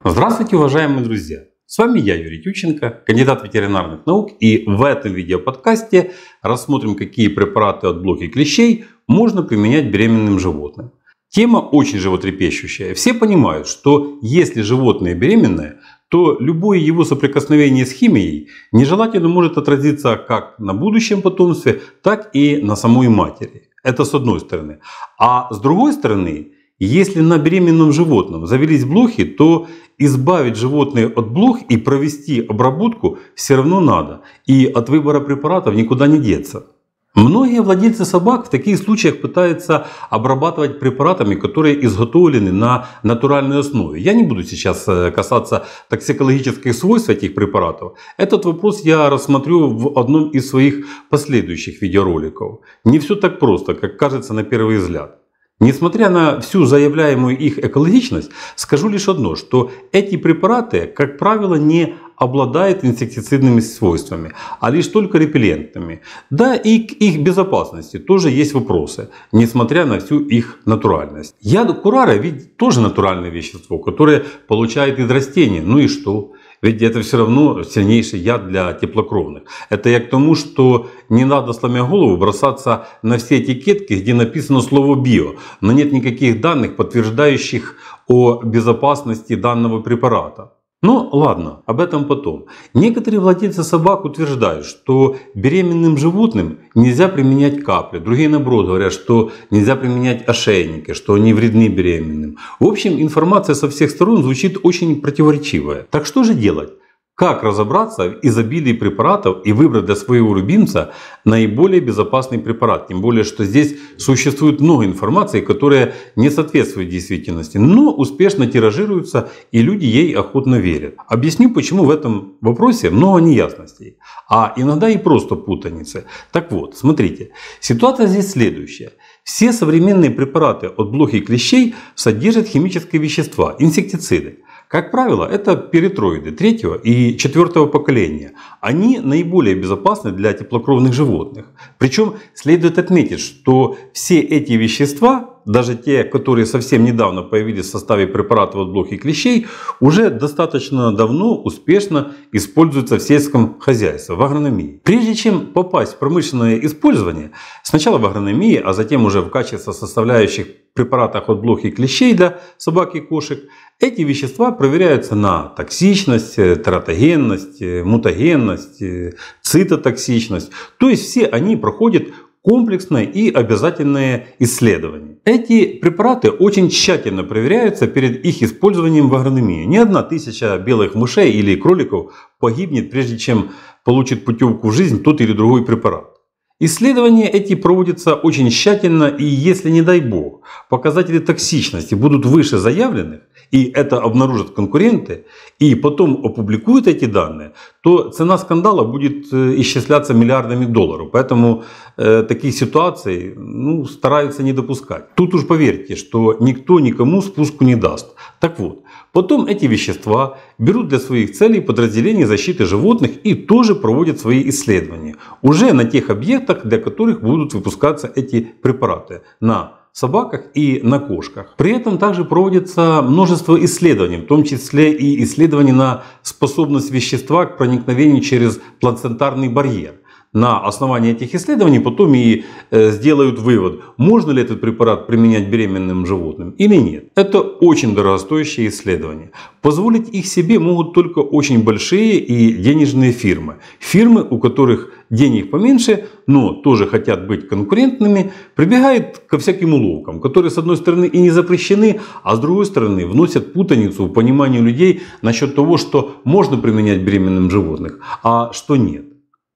Здравствуйте, уважаемые друзья! С вами я, Юрий Тюченко, кандидат ветеринарных наук, и в этом видеоподкасте рассмотрим, какие препараты от блох и клещей можно применять беременным животным. Тема очень животрепещущая. Все понимают, что если животное беременное, то любое его соприкосновение с химией нежелательно может отразиться как на будущем потомстве, так и на самой матери. Это с одной стороны. А с другой стороны, если на беременном животном завелись блохи, то избавить животное от блох и провести обработку все равно надо. И от выбора препаратов никуда не деться. Многие владельцы собак в таких случаях пытаются обрабатывать препаратами, которые изготовлены на натуральной основе. Я не буду сейчас касаться токсикологических свойств этих препаратов. Этот вопрос я рассмотрю в одном из своих последующих видеороликов. Не все так просто, как кажется на первый взгляд. Несмотря на всю заявляемую их экологичность, скажу лишь одно, что эти препараты, как правило, не обладают инсектицидными свойствами, а лишь только репеллентными. Да, и к их безопасности тоже есть вопросы, несмотря на всю их натуральность. Яд курара ведь тоже натуральное вещество, которое получает из растений. Ну и что? Ведь это все равно сильнейший яд для теплокровных. Это я к тому, что не надо, сломя голову, бросаться на все этикетки, где написано слово «био», но нет никаких данных, подтверждающих о безопасности данного препарата. Ну ладно, об этом потом. Некоторые владельцы собак утверждают, что беременным животным нельзя применять капли. Другие наоборот говорят, что нельзя применять ошейники, что они вредны беременным. В общем, информация со всех сторон звучит очень противоречивая. Так что же делать? Как разобраться в изобилии препаратов и выбрать для своего любимца наиболее безопасный препарат? Тем более, что здесь существует много информации, которая не соответствует действительности, но успешно тиражируется и люди ей охотно верят. Объясню, почему в этом вопросе много неясностей, а иногда и просто путаницы. Так вот, смотрите, ситуация здесь следующая. Все современные препараты от блох и клещей содержат химические вещества, инсектициды. Как правило, это перитроиды 3-го и 4-го поколения. Они наиболее безопасны для теплокровных животных. Причем следует отметить, что все эти вещества, даже те, которые совсем недавно появились в составе препаратов от блох и клещей, уже достаточно давно успешно используются в сельском хозяйстве, в агрономии. Прежде чем попасть в промышленное использование, сначала в агрономии, а затем уже в качестве составляющих препаратах от блох и клещей для собак и кошек, эти вещества проверяются на токсичность, тератогенность, мутагенность, цитотоксичность. То есть все они проходят комплексное и обязательное исследование. Эти препараты очень тщательно проверяются перед их использованием в агрономии. Ни одна тысяча белых мышей или кроликов погибнет, прежде чем получит путевку в жизнь тот или другой препарат. Исследования эти проводятся очень тщательно, и если, не дай бог, показатели токсичности будут выше заявленных, и это обнаружат конкуренты, и потом опубликуют эти данные, то цена скандала будет исчисляться миллиардами долларов. Поэтому таких ситуаций стараются не допускать. Тут уж поверьте, что никто никому спуску не даст. Так вот, потом эти вещества берут для своих целей подразделения защиты животных и тоже проводят свои исследования. Уже на тех объектах, для которых будут выпускаться эти препараты. На собаках и на кошках. При этом также проводится множество исследований, в том числе и исследований на способность вещества к проникновению через плацентарный барьер. На основании этих исследований потом и сделают вывод, можно ли этот препарат применять беременным животным или нет. Это очень дорогостоящие исследования. Позволить их себе могут только очень большие и денежные фирмы. Фирмы, у которых денег поменьше, но тоже хотят быть конкурентными, прибегают ко всяким уловкам, которые с одной стороны и не запрещены, а с другой стороны вносят путаницу в понимание людей насчет того, что можно применять беременным животных, а что нет.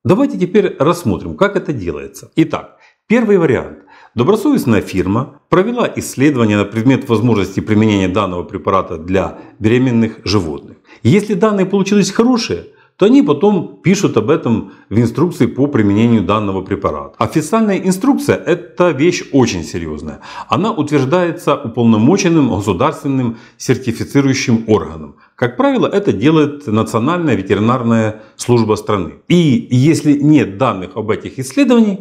Давайте теперь рассмотрим, как это делается. Итак, первый вариант. Добросовестная фирма провела исследование на предмет возможности применения данного препарата для беременных животных. Если данные получились хорошие, то они потом пишут об этом в инструкции по применению данного препарата. Официальная инструкция – это вещь очень серьезная. Она утверждается уполномоченным государственным сертифицирующим органом. Как правило, это делает Национальная ветеринарная служба страны. И если нет данных об этих исследованиях,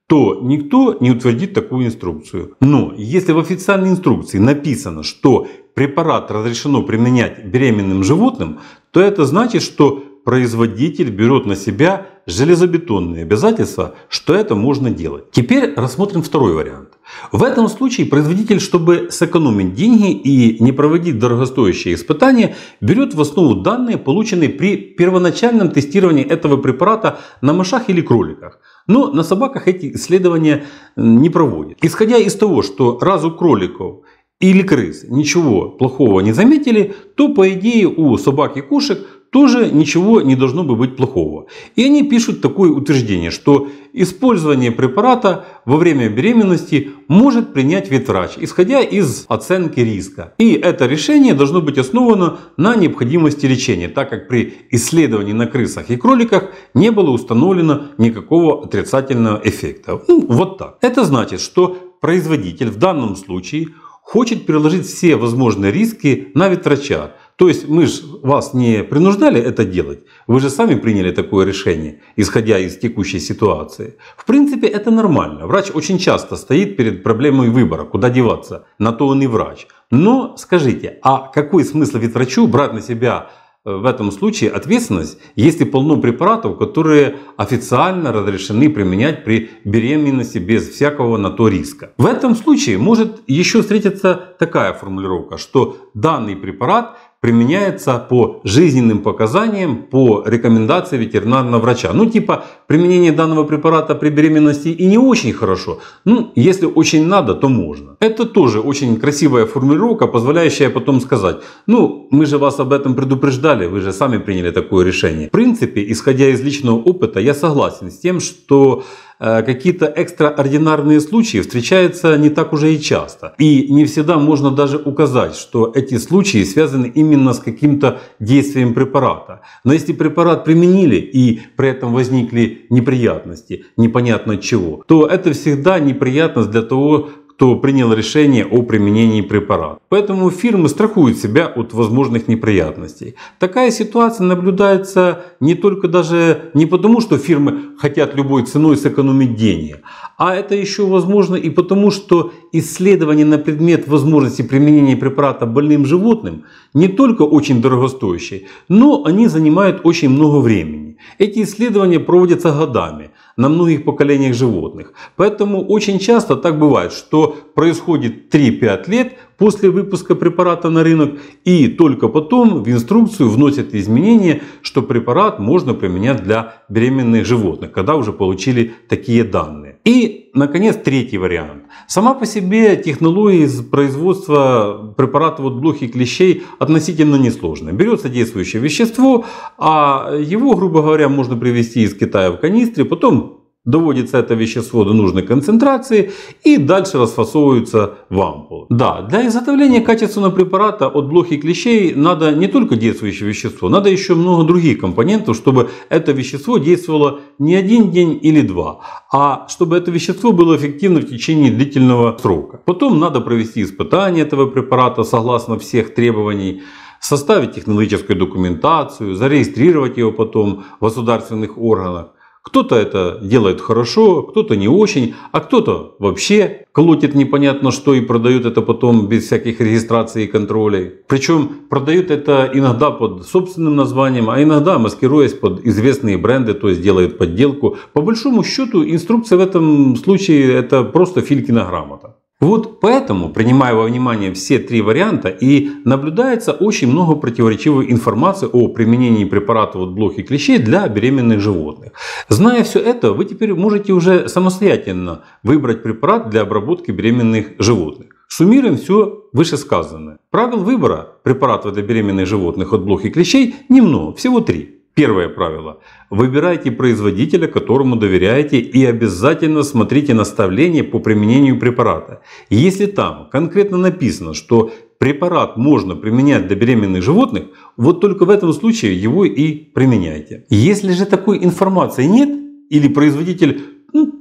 то никто не утвердит такую инструкцию. Но если в официальной инструкции написано, что препарат разрешено применять беременным животным, то это значит, что производитель берет на себя железобетонные обязательства, что это можно делать. Теперь рассмотрим второй вариант. В этом случае производитель, чтобы сэкономить деньги и не проводить дорогостоящие испытания, берет в основу данные, полученные при первоначальном тестировании этого препарата на мышах или кроликах. Но на собаках эти исследования не проводят. Исходя из того, что раз у кроликов или крыс ничего плохого не заметили, то по идее у собак и кошек тоже ничего не должно быть плохого. И они пишут такое утверждение, что использование препарата во время беременности может принять ветврач, исходя из оценки риска. И это решение должно быть основано на необходимости лечения, так как при исследовании на крысах и кроликах не было установлено никакого отрицательного эффекта. Вот так. Это значит, что производитель в данном случае хочет переложить все возможные риски на ветврача. То есть мы же вас не принуждали это делать, вы же сами приняли такое решение, исходя из текущей ситуации. В принципе, это нормально. Врач очень часто стоит перед проблемой выбора, куда деваться, на то он и врач. Но скажите, а какой смысл ветврачу брать на себя в этом случае ответственность, если полно препаратов, которые официально разрешены применять при беременности без всякого на то риска? В этом случае может еще встретиться такая формулировка, что данный препарат применяется по жизненным показаниям, по рекомендации ветеринарного врача. Ну типа применение данного препарата при беременности и не очень хорошо. Ну если очень надо, то можно. Это тоже очень красивая формулировка, позволяющая потом сказать: ну мы же вас об этом предупреждали, вы же сами приняли такое решение. В принципе, исходя из личного опыта, я согласен с тем, что какие-то экстраординарные случаи встречаются не так уже и часто. И не всегда можно даже указать, что эти случаи связаны именно с каким-то действием препарата. Но если препарат применили и при этом возникли неприятности, непонятно от чего, то это всегда неприятность для того, кто принял решение о применении препарата. Поэтому фирмы страхуют себя от возможных неприятностей. Такая ситуация наблюдается не только даже не потому, что фирмы хотят любой ценой сэкономить деньги, а это еще возможно и потому, что исследования на предмет возможности применения препарата больным животным не только очень дорогостоящие, но они занимают очень много времени. Эти исследования проводятся годами на многих поколениях животных. Поэтому очень часто так бывает, что происходит 3-5 лет после выпуска препарата на рынок, и только потом в инструкцию вносят изменения, что препарат можно применять для беременных животных, когда уже получили такие данные. И, наконец, третий вариант. Сама по себе технология производства препаратов от блох и клещей относительно несложная. Берется действующее вещество, а его, грубо говоря, можно привезти из Китая в канистре, потом доводится это вещество до нужной концентрации и дальше расфасовывается в ампулы. Да, для изготовления качественного препарата от блох и клещей надо не только действующее вещество, надо еще много других компонентов, чтобы это вещество действовало не один день или два, а чтобы это вещество было эффективно в течение длительного срока. Потом надо провести испытания этого препарата согласно всех требований, составить технологическую документацию, зарегистрировать его потом в государственных органах. Кто-то это делает хорошо, кто-то не очень, а кто-то вообще колотит непонятно что и продает это потом без всяких регистраций и контролей. Причем продают это иногда под собственным названием, а иногда маскируясь под известные бренды, то есть делают подделку. По большому счету инструкция в этом случае это просто Филькина грамота. Вот поэтому, принимая во внимание все три варианта, и наблюдается очень много противоречивой информации о применении препаратов от блох и клещей для беременных животных. Зная все это, вы теперь можете уже самостоятельно выбрать препарат для обработки беременных животных. Суммируем все вышесказанное. Правил выбора препаратов для беременных животных от блох и клещей немного, всего 3. Первое правило. Выбирайте производителя, которому доверяете, и обязательно смотрите наставления по применению препарата. Если там конкретно написано, что препарат можно применять для беременных животных, вот только в этом случае его и применяйте. Если же такой информации нет, или производитель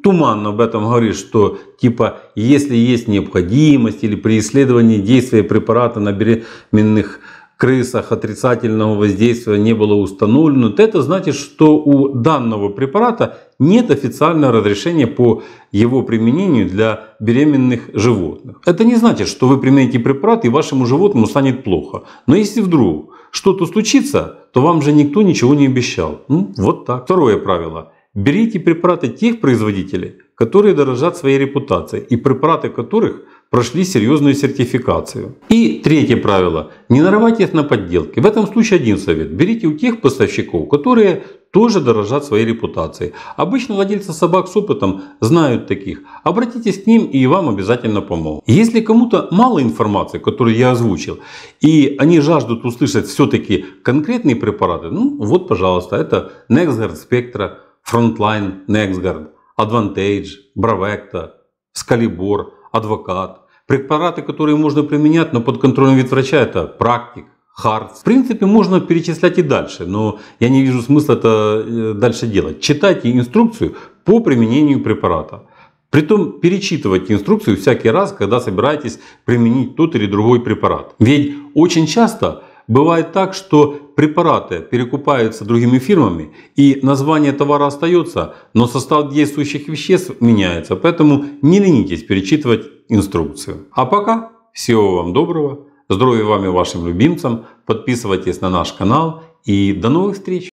туманно об этом говорит, что типа если есть необходимость или при исследовании действия препарата на беременных крысах отрицательного воздействия не было установлено, то это значит, что у данного препарата нет официального разрешения по его применению для беременных животных. Это не значит, что вы примените препарат и вашему животному станет плохо. Но если вдруг что-то случится, то вам же никто ничего не обещал. Вот так. Второе правило. Берите препараты тех производителей, которые дорожат своей репутацией и препараты которых прошли серьезную сертификацию. И третье правило. Не нарывайтесь на подделки. В этом случае один совет. Берите у тех поставщиков, которые тоже дорожат своей репутацией. Обычно владельцы собак с опытом знают таких. Обратитесь к ним, и вам обязательно помогут. Если кому-то мало информации, которую я озвучил, и они жаждут услышать все-таки конкретные препараты, вот, пожалуйста, это NexGard Spectra, Frontline NexGard, Advantage, Bravecto, Scalibor, Advocat. Препараты, которые можно применять, но под контролем ветврача, это Practic, Харц. В принципе, можно перечислять и дальше, но я не вижу смысла это дальше делать. Читайте инструкцию по применению препарата. Притом перечитывайте инструкцию всякий раз, когда собираетесь применить тот или другой препарат. Ведь очень часто бывает так, что препараты перекупаются другими фирмами, и название товара остается, но состав действующих веществ меняется. Поэтому не ленитесь перечитывать инструкцию. А пока всего вам доброго, здоровья вам и вашим любимцам, подписывайтесь на наш канал и до новых встреч!